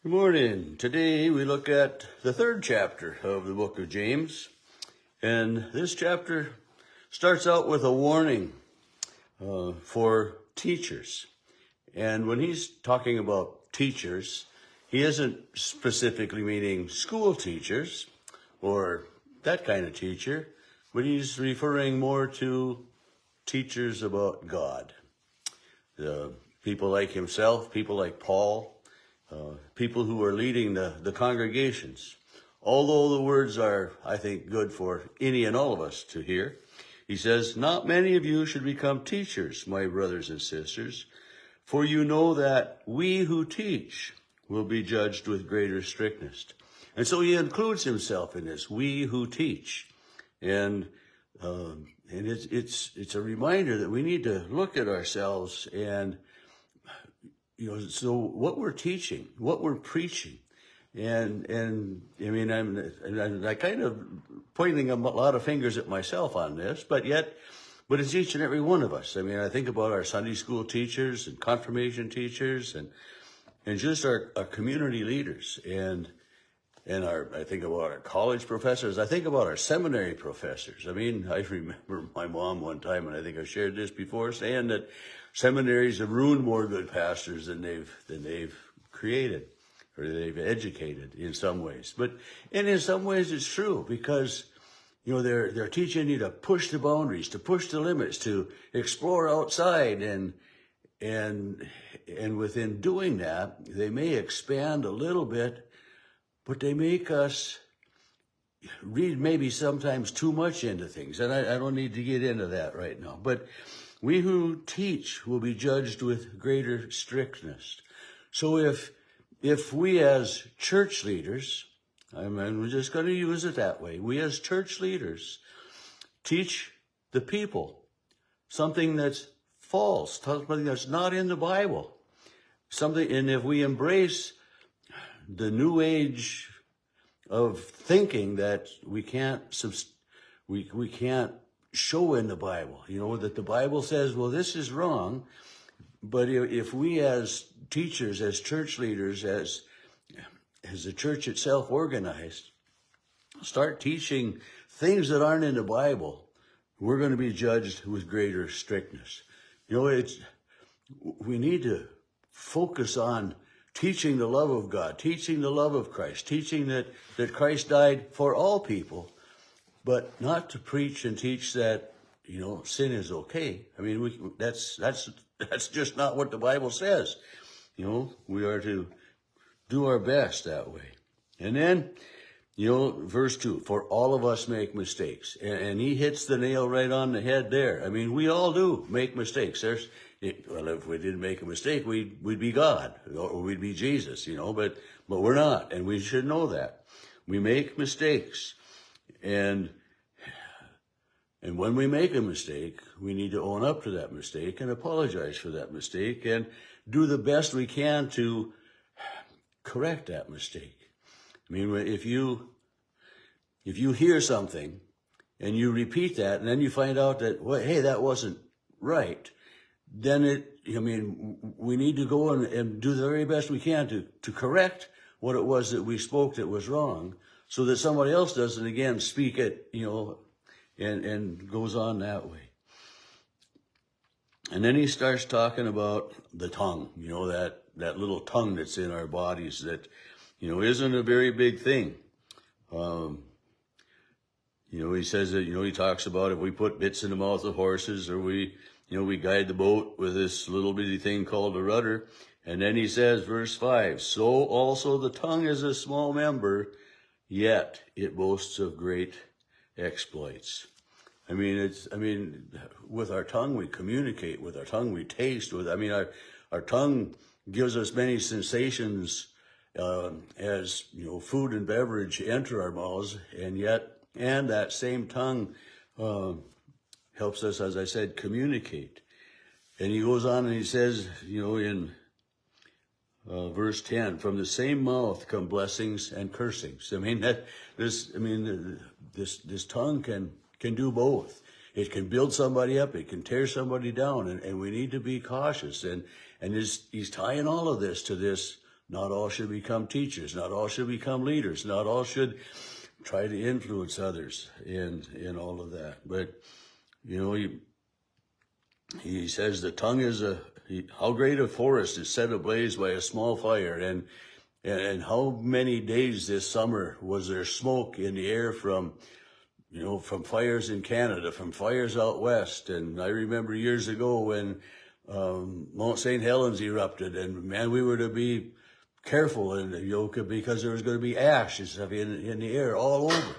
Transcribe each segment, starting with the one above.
Good morning. Today we look at the third chapter of the book of James. And this chapter starts out with a warning for teachers. And when he's talking about teachers, he isn't specifically meaning school teachers or that kind of teacher, but he's referring more to teachers about God. The people like himself, people like Paul, people who are leading the congregations. Although the words are, I think, good for any and all of us to hear. He says, "Not many of you should become teachers, my brothers and sisters, for you know that we who teach will be judged with greater strictness." And so he includes himself in this, we who teach. And it's a reminder that we need to look at ourselves and so what we're teaching, what we're preaching, and I mean, I kind of pointing a lot of fingers at myself on this, but it's each and every one of us. I mean, I think about our Sunday school teachers and confirmation teachers and just our community leaders and I think about our college professors. I think about our seminary professors. I mean, I remember my mom one time, and I think I've shared this before, saying that seminaries have ruined more good pastors than they've created or they've educated in some ways. And in some ways it's true, because they're teaching you to push the boundaries, to push the limits, to explore outside, and within doing that, they may expand a little bit, but they make us read maybe sometimes too much into things. And I don't need to get into that right now. But we who teach will be judged with greater strictness. So if we as church leaders, we're just going to use it that way, we as church leaders teach the people something that's false, something that's not in the Bible, and if we embrace the new age of thinking that we can't show in the Bible, that the Bible says, well, this is wrong. But if we as teachers, as church leaders, as the church itself organized, start teaching things that aren't in the Bible, we're going to be judged with greater strictness. We need to focus on teaching the love of God, teaching the love of Christ, teaching that Christ died for all people, but not to preach and teach that, sin is okay. I mean, that's just not what the Bible says. We are to do our best that way. And then, verse 2, for all of us make mistakes. And he hits the nail right on the head there. I mean, we all do make mistakes. If we didn't make a mistake, we'd be God, or we'd be Jesus, but we're not, and we should know that. We make mistakes. And when we make a mistake, we need to own up to that mistake and apologize for that mistake and do the best we can to correct that mistake. I mean, if you hear something and you repeat that, and then you find out that, well, hey, that wasn't right, then we need to go and do the very best we can to correct what it was that we spoke that was wrong, so that somebody else doesn't again speak it, and goes on that way. And then he starts talking about the tongue, that little tongue that's in our bodies that, isn't a very big thing. He says that, he talks about if we put bits in the mouth of horses, or we guide the boat with this little bitty thing called a rudder. And then he says, verse 5, so also the tongue is a small member, yet it boasts of great exploits. I mean, with our tongue we communicate, with our tongue we taste, our tongue gives us many sensations as, food and beverage enter our mouths, and that same tongue helps us, as I said, communicate. And he goes on and he says, in verse 10, from the same mouth come blessings and cursings. I mean, this tongue can do both. It can build somebody up, it can tear somebody down, and we need to be cautious. And he's tying all of this to this Not all should become teachers. Not all should become leaders. Not all should try to influence others in all of that. But, he says the tongue is how great a forest is set ablaze by a small fire. And how many days this summer was there smoke in the air from fires in Canada, from fires out west. And I remember years ago when Mount St. Helens erupted, and man, we were to be careful, and because there was going to be ash and stuff in the air all over.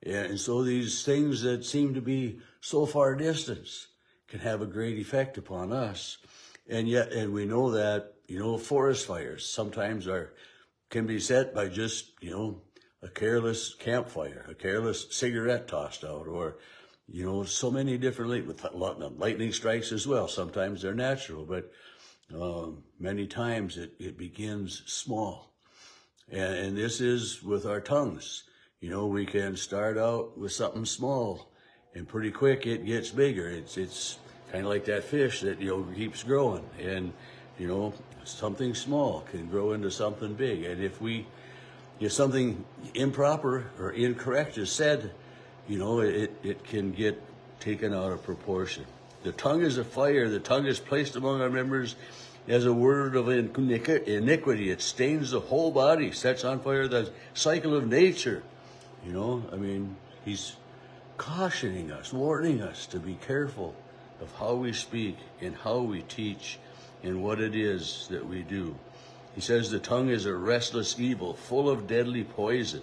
And so these things that seem to be so far distance can have a great effect upon us. And we know that, forest fires sometimes can be set by just, a careless campfire, a careless cigarette tossed out, or, so many different, with lightning strikes as well. Sometimes they're natural, but many times it begins small. And this is with our tongues. We can start out with something small, and pretty quick it gets bigger. It's kind of like that fish that, keeps growing. And, something small can grow into something big. And if something improper or incorrect is said, it can get taken out of proportion. The tongue is a fire. The tongue is placed among our members as a word of iniquity. It stains the whole body, sets on fire the cycle of nature. He's cautioning us, warning us to be careful of how we speak and how we teach and what it is that we do. He says the tongue is a restless evil, full of deadly poison.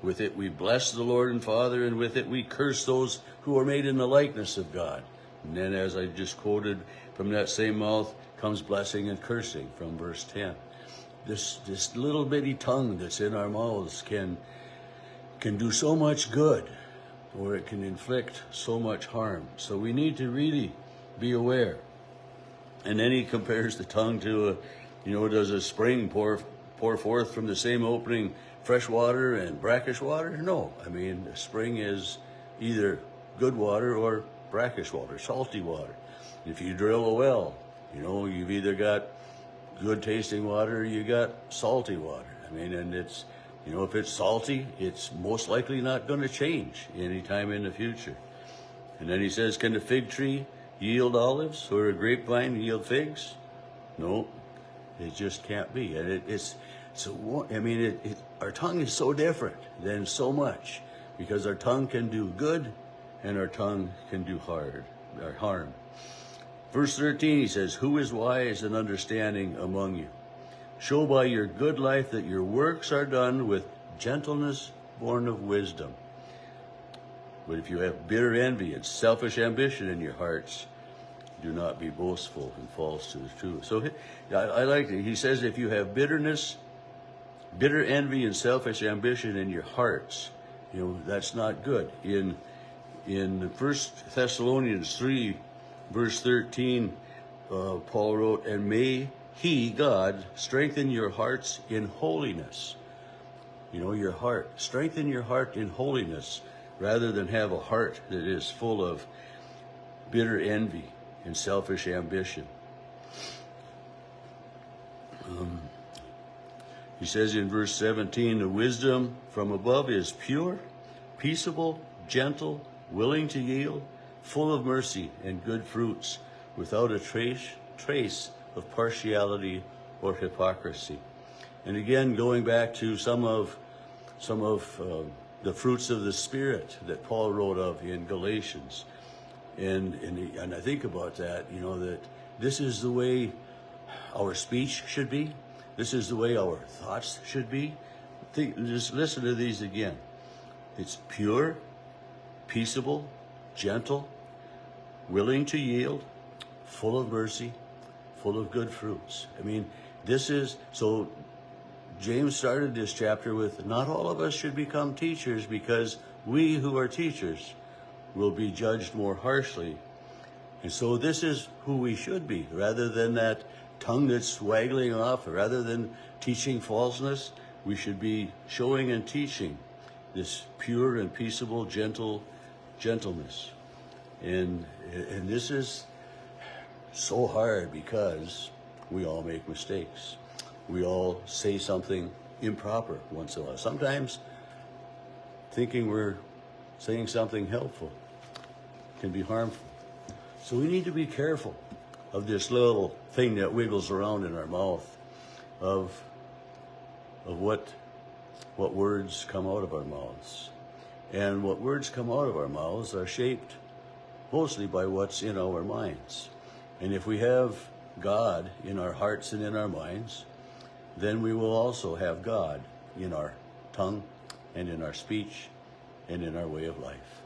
With it we bless the Lord and Father, and with it we curse those who are made in the likeness of God. And then, as I just quoted, from that same mouth comes blessing and cursing from verse 10. This little bitty tongue that's in our mouths can do so much good, or it can inflict so much harm. So we need to really be aware. And then he compares the tongue to does a spring pour forth from the same opening fresh water and brackish water? No. A spring is either good water or brackish water, salty water. If you drill a well, you've either got good tasting water or you got salty water. And it's, if it's salty, it's most likely not going to change anytime in the future. And then he says, can the fig tree yield olives or a grapevine yield figs? No, it just can't be. And our tongue is so different than so much, because our tongue can do good and our tongue can do harm. Verse 13, he says, who is wise and understanding among you? Show by your good life that your works are done with gentleness born of wisdom. But if you have bitter envy and selfish ambition in your hearts, do not be boastful and false to the truth. So I like it. He says if you have bitter envy and selfish ambition in your hearts, that's not good. In 1 Thessalonians 3, verse 13, Paul wrote, and may he, God, strengthen your hearts in holiness. Your heart. Strengthen your heart in holiness, rather than have a heart that is full of bitter envy and selfish ambition. He says in verse 17, the wisdom from above is pure, peaceable, gentle, willing to yield, full of mercy and good fruits, without a trace of partiality or hypocrisy. And again, going back to some of the fruits of the Spirit that Paul wrote of in Galatians. And I think about that, that this is the way our speech should be. This is the way our thoughts should be. Just listen to these again. It's pure, peaceable, gentle, willing to yield, full of mercy, full of good fruits. So James started this chapter with, not all of us should become teachers, because we who are teachers will be judged more harshly. And so this is who we should be, rather than that tongue that's waggling off, rather than teaching falseness. We should be showing and teaching this pure and peaceable, gentleness. And this is so hard because we all make mistakes. we all say something improper once in a while. Sometimes thinking we're saying something helpful can be harmful. So we need to be careful of this little thing that wiggles around in our mouth, of what words come out of our mouths. And what words come out of our mouths are shaped mostly by what's in our minds. And if we have God in our hearts and in our minds, then we will also have God in our tongue and in our speech and in our way of life.